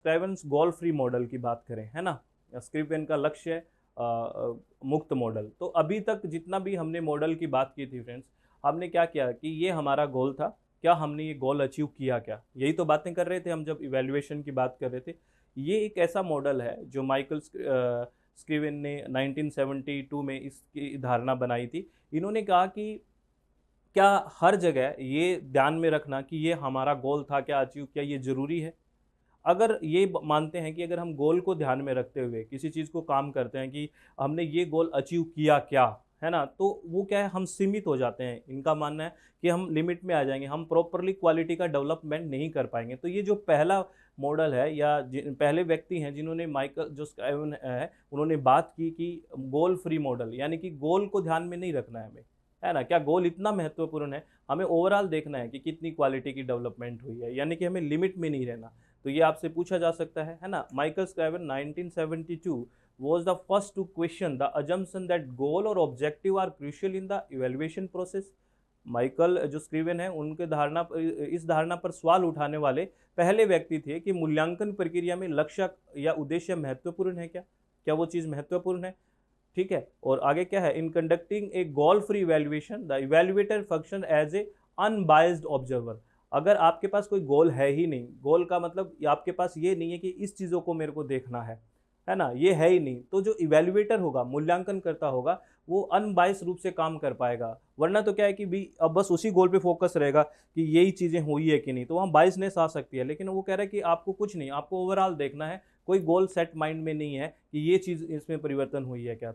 स्क्राइवेन्स गोल free model की बात करें, है ना, स्क्रिवेन का लक्ष्य है मुक्त मॉडल। तो अभी तक जितना भी हमने मॉडल की बात की थी फ्रेंड्स, हमने क्या किया कि ये हमारा गोल था, क्या हमने ये गोल अचीव किया, क्या, यही तो बातें कर रहे थे हम जब इवैल्यूएशन की बात कर रहे थे। ये एक ऐसा मॉडल है जो माइकल स्क्रिवेन ने 1972 में इसकी धारणा बनाई थी। इन्होंने कहा कि क्या हर जगह ये ध्यान में रखना कि ये हमारा गोल था, क्या अचीव किया, ये ज़रूरी है। अगर ये मानते हैं कि अगर हम गोल को ध्यान में रखते हुए किसी चीज़ को काम करते हैं कि हमने ये गोल अचीव किया क्या, है ना, तो वो क्या है, हम सीमित हो जाते हैं। इनका मानना है कि हम लिमिट में आ जाएंगे, हम प्रॉपरली क्वालिटी का डेवलपमेंट नहीं कर पाएंगे। तो ये जो पहला मॉडल है या पहले व्यक्ति हैं जिन्होंने माइकल जो स्क्राइवेन है उन्होंने बात की कि गोल फ्री मॉडल, यानी कि गोल को ध्यान में नहीं रखना है हमें, है ना, क्या गोल इतना महत्वपूर्ण है, हमें ओवरऑल देखना है कि कितनी क्वालिटी की डेवलपमेंट हुई है, यानी कि हमें लिमिट में नहीं रहना। तो ये आपसे पूछा जा सकता है ना। Michael Scriven 1972 was the first to question the assumption that goal or objective are crucial in the evaluation process। Michael जो स्क्रिवेन है उनके धारणा इस धारणा पर सवाल उठाने वाले पहले व्यक्ति थे कि मूल्यांकन प्रक्रिया में लक्ष्य या उद्देश्य महत्वपूर्ण है क्या, क्या वो चीज़ महत्वपूर्ण है, ठीक है। और आगे क्या है, in conducting a goal free evaluation the evaluator function as a unbiased observer. अगर आपके पास कोई गोल है ही नहीं, गोल का मतलब आपके पास ये नहीं है कि इस चीज़ों को मेरे को देखना है ना, ये है ही नहीं, तो जो इवैल्यूएटर होगा, मूल्यांकन करता होगा, वो अनबायस्ड रूप से काम कर पाएगा। वरना तो क्या है कि भी अब बस उसी गोल पे फोकस रहेगा कि यही चीज़ें हुई है कि नहीं, तो वहाँ बायसनेस आ सकती है। लेकिन वो कह रहा है कि आपको कुछ नहीं, आपको ओवरऑल देखना है, कोई गोल सेट माइंड में नहीं है कि ये चीज़ इसमें परिवर्तन हुई है क्या।